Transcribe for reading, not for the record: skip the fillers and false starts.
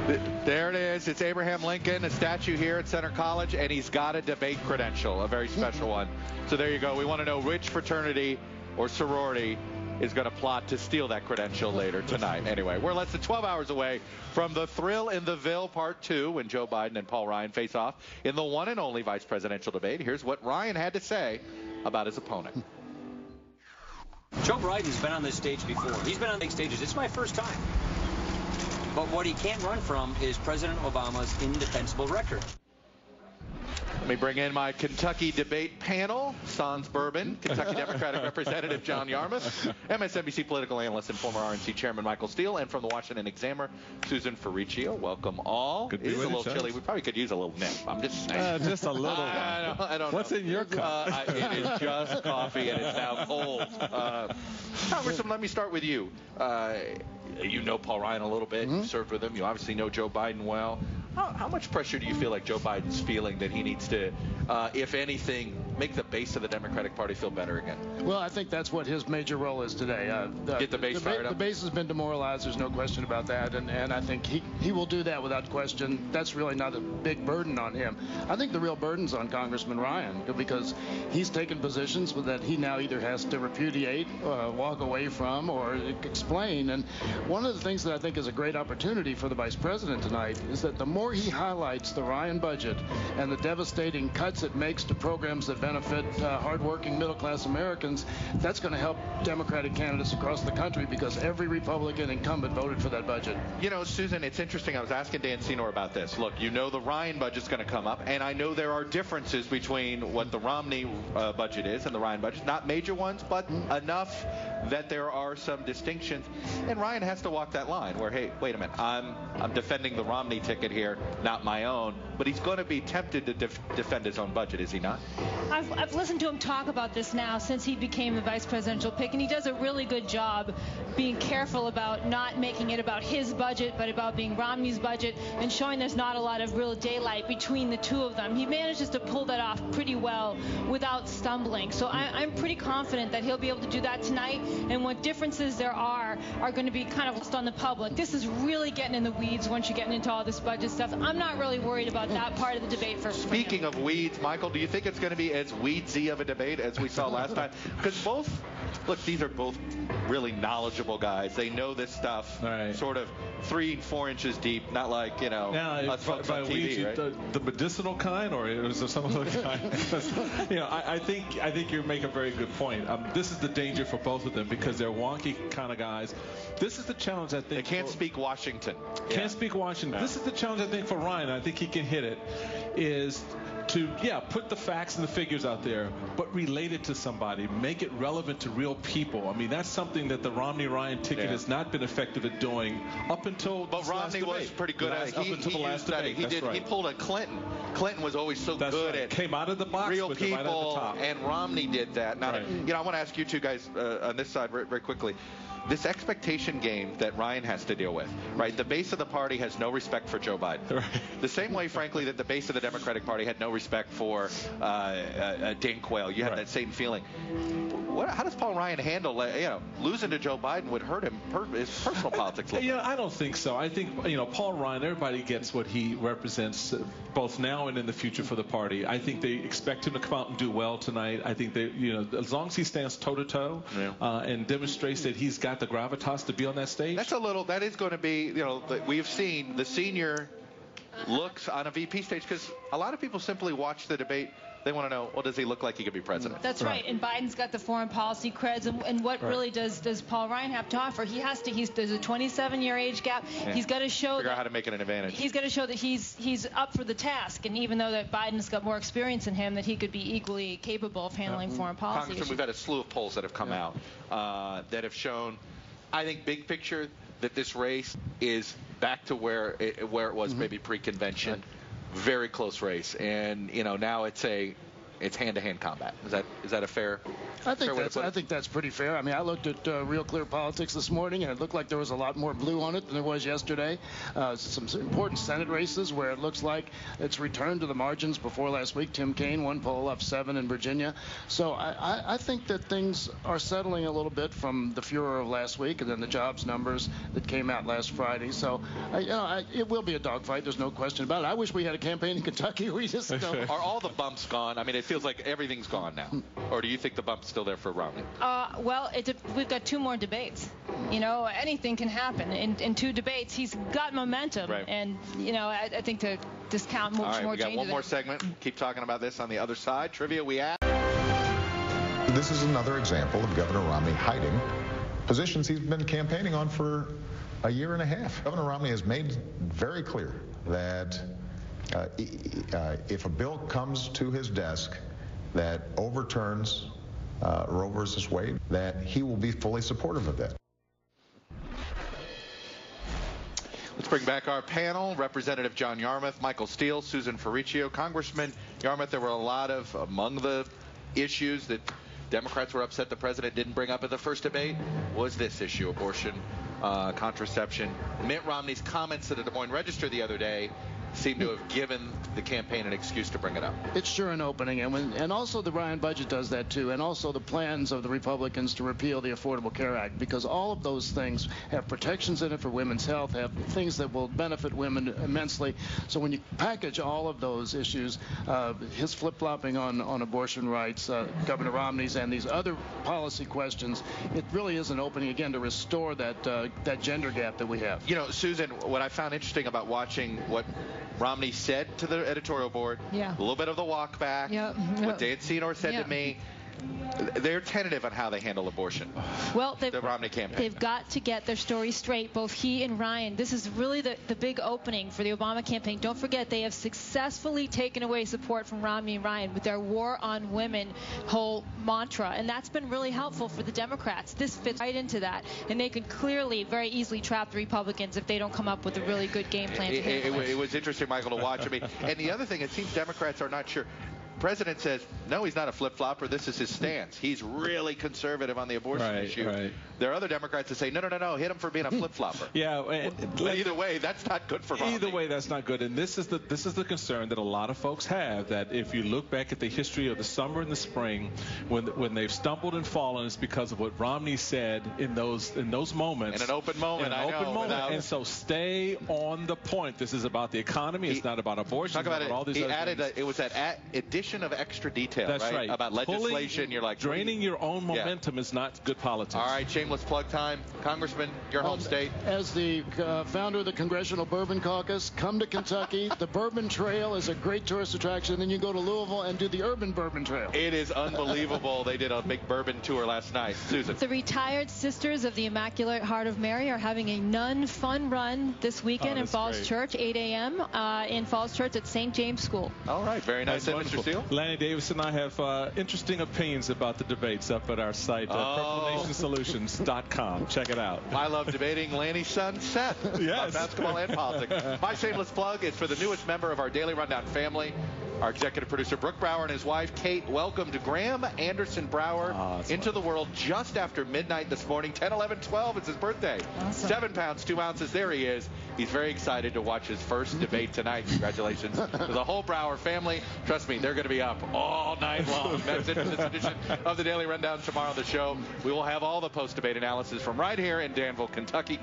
There it is. It's Abraham Lincoln, a statue here at Center College, and he's got a debate credential, a very special one. So there you go. We want to know which fraternity or sorority is going to plot to steal that credential later tonight. Anyway, we're less than 12 hours away from the Thrill in the Ville Part 2 when Joe Biden and Paul Ryan face off in the one and only vice presidential debate. Here's what Ryan had to say about his opponent. Joe Biden's been on this stage before. He's been on big stages. It's my first time. But what he can't run from is President Obama's indefensible record. Let me bring in my Kentucky debate panel. Sans Bourbon, Kentucky Democratic Representative John Yarmuth, MSNBC political analyst and former RNC Chairman Michael Steele, and from the Washington Examiner, Susan Ferrechio. Welcome all. It is a little chilly. We probably could use a little nip. I'm just saying. Just a little. I don't What's know. in your cup? It is just coffee, and it's now cold. Congressman, let me start with you. You know Paul Ryan a little bit. You served with him. You obviously know Joe Biden well. How much pressure do you feel like Joe Biden's feeling that he needs to, if anything, make the base of the Democratic Party feel better again? Well, I think that's what his major role is today. Get the base fired up? The base has been demoralized. There's no question about that. And I think he will do that without question. That's really not a big burden on him. I think the real burden's on Congressman Ryan because he's taken positions that he now either has to repudiate, walk away from, or explain. And one of the things that I think is a great opportunity for the vice president tonight is that the more he highlights the Ryan budget and the devastating cuts it makes to programs that benefit hardworking middle-class Americans, that's going to help Democratic candidates across the country because every Republican incumbent voted for that budget. You know, Susan, it's interesting. I was asking Dan Senor about this. Look, you know the Ryan budget's going to come up, and I know there are differences between what the Romney budget is and the Ryan budget. Not major ones, but enough that there are some distinctions. And Ryan has to walk that line where, hey, wait a minute, I'm defending the Romney ticket here, not my own. But he's going to be tempted to defend his own budget, is he not? I've listened to him talk about this now since he became the vice presidential pick, and he does a really good job being careful about not making it about his budget, but about being Romney's budget and showing there's not a lot of real daylight between the two of them. He manages to pull that off pretty well without stumbling. So I'm pretty confident that he'll be able to do that tonight, and what differences there are going to be kind of lost on the public. This is really getting in the weeds once you're getting into all this budget stuff. I'm not really worried about that part of the debate for Speaking of weeds, Michael, do you think it's going to be as weedsy of a debate as we saw last time? Because look, these are both really knowledgeable guys. They know this stuff sort of 3-4 inches deep, not like, us folks on TV, right? The medicinal kind, or is there some other kind? I think you make a very good point. This is the danger for both of them because they're wonky kind of guys. This is the challenge, I think. They can't speak Washington. Can't speak Washington. No. This is the challenge, I think, for Ryan. I think he can hit it, is to, put the facts and the figures out there, but relate it to somebody. Make it relevant to real people. I mean, that's something that the Romney-Ryan ticket has not been effective at doing up until But Romney was pretty good at it. Up until the last debate. He pulled a Clinton. Clinton was always so good at came out of the box real with people, it right at the top. And Romney did that. Now, I want to ask you two guys on this side very, very quickly. This expectation game that Ryan has to deal with, right? The base of the party has no respect for Joe Biden. Right. The same way, frankly, that the base of the Democratic Party had no respect for Dan Quayle. You had that same feeling. How does Paul Ryan handle, losing to Joe Biden would hurt him, his personal politics? I don't think so. I think, Paul Ryan, everybody gets what he represents both now and in the future for the party. I think they expect him to come out and do well tonight. I think they, as long as he stands toe-to-toe and demonstrates that he's got the gravitas to be on that stage. That is going to be, we've seen the senior looks on a VP stage because a lot of people simply watch the debate. They want to know, does he look like he could be president? That's right. And Biden's got the foreign policy creds. And what really does Paul Ryan have to offer? There's a 27-year age gap. Yeah. He's got to show figure out how to make it an advantage. He's got to show that he's up for the task. And even though that Biden's got more experience than him, that he could be equally capable of handling foreign policy. Congressman, we've had a slew of polls that have come out that have shown, I think, big picture, that this race is back to where it was maybe pre-convention. Very close race, and now it's it's hand-to-hand combat. Is that a fair? I think that's pretty fair. I mean, I looked at Real Clear Politics this morning, and it looked like there was a lot more blue on it than there was yesterday. Some important Senate races where it looks like it's returned to the margins before last week. Tim Kaine, one poll up 7 in Virginia. So I think that things are settling a little bit from the furor of last week and then the jobs numbers that came out last Friday. So, it will be a dogfight. There's no question about it. I wish we had a campaign in Kentucky. We just don't. Are all the bumps gone? I mean, it feels like everything's gone now. Or do you think the bump's still there for Romney? Well, we've got 2 more debates. Anything can happen. In 2 debates, he's got momentum. Right. And, I think to discount more changes. All right, we got one more segment. Keep talking about this on the other side. Trivia we ask. This is another example of Governor Romney hiding positions he's been campaigning on for a year and a half. Governor Romney has made very clear that if a bill comes to his desk that overturns Roe versus Wade, that he will be fully supportive of that. Let's bring back our panel. Representative John Yarmuth, Michael Steele, Susan Ferrechio. Congressman Yarmuth, there were a lot of, among the issues that Democrats were upset the president didn't bring up at the first debate, was this issue, abortion, contraception. Mitt Romney's comments to the Des Moines Register the other day seem to have given the campaign an excuse to bring it up. It's sure an opening, and also the Ryan budget does that too, and also the plans of the Republicans to repeal the Affordable Care Act, because all of those things have protections in it for women's health, have things that will benefit women immensely. So when you package all of those issues, his flip-flopping on abortion rights, Governor Romney's, and these other policy questions, it really is an opening again to restore that gender gap that we have. Susan, what I found interesting about watching what Romney said to the editorial board, a little bit of the walk back, what Dan Senor said to me, they're tentative on how they handle abortion. Well, the Romney campaign. They've got to get their story straight, both he and Ryan. This is really the big opening for the Obama campaign. Don't forget, they have successfully taken away support from Romney and Ryan with their war on women whole mantra, and that's been really helpful for the Democrats. This fits right into that, and they can clearly, very easily trap the Republicans if they don't come up with a really good game plan. It was interesting, Michael, to watch. I mean, and the other thing, it seems Democrats are not sure. President says, no, he's not a flip-flopper. This is his stance. He's really conservative on the abortion issue. Right. There are other Democrats that say, no, hit him for being a flip-flopper. But either way, that's not good for Romney. Either way, that's not good. And this is the concern that a lot of folks have, that if you look back at the history of the summer and the spring, when they've stumbled and fallen, it's because of what Romney said in those moments. In an open moment, And so stay on the point. This is about the economy. It's not about abortion. Talk about it. All these he other added things. It was that addition of extra detail, that's right? About legislation. You're like draining your own momentum is not good politics. All right, shameless plug time. Congressman, your home state. As the founder of the Congressional Bourbon Caucus, come to Kentucky. The Bourbon Trail is a great tourist attraction. Then you go to Louisville and do the Urban Bourbon Trail. It is unbelievable. They did a big bourbon tour last night. Susan. The retired Sisters of the Immaculate Heart of Mary are having a nun fun run this weekend in Falls Church, 8 a.m. In Falls Church at St. James School. All right, very nice. Mr. Steele. Lanny Davis and I have interesting opinions about the debates up at our site, purplenationsolutions.com. Check it out. I love debating Lanny's son, Seth, about basketball and politics. My shameless plug is for the newest member of our Daily Rundown family, our executive producer, Brooke Brower, and his wife, Kate. Welcomed Graham Anderson Brower into the world just after midnight this morning. 10/11/12. It's his birthday. Awesome. 7 pounds, 2 ounces. There he is. He's very excited to watch his first debate tonight. Congratulations to the whole Brower family. Trust me, they're going to be up all night long. That's it for this edition of the Daily Rundown. Tomorrow on the show, we will have all the post-debate analysis from right here in Danville, Kentucky.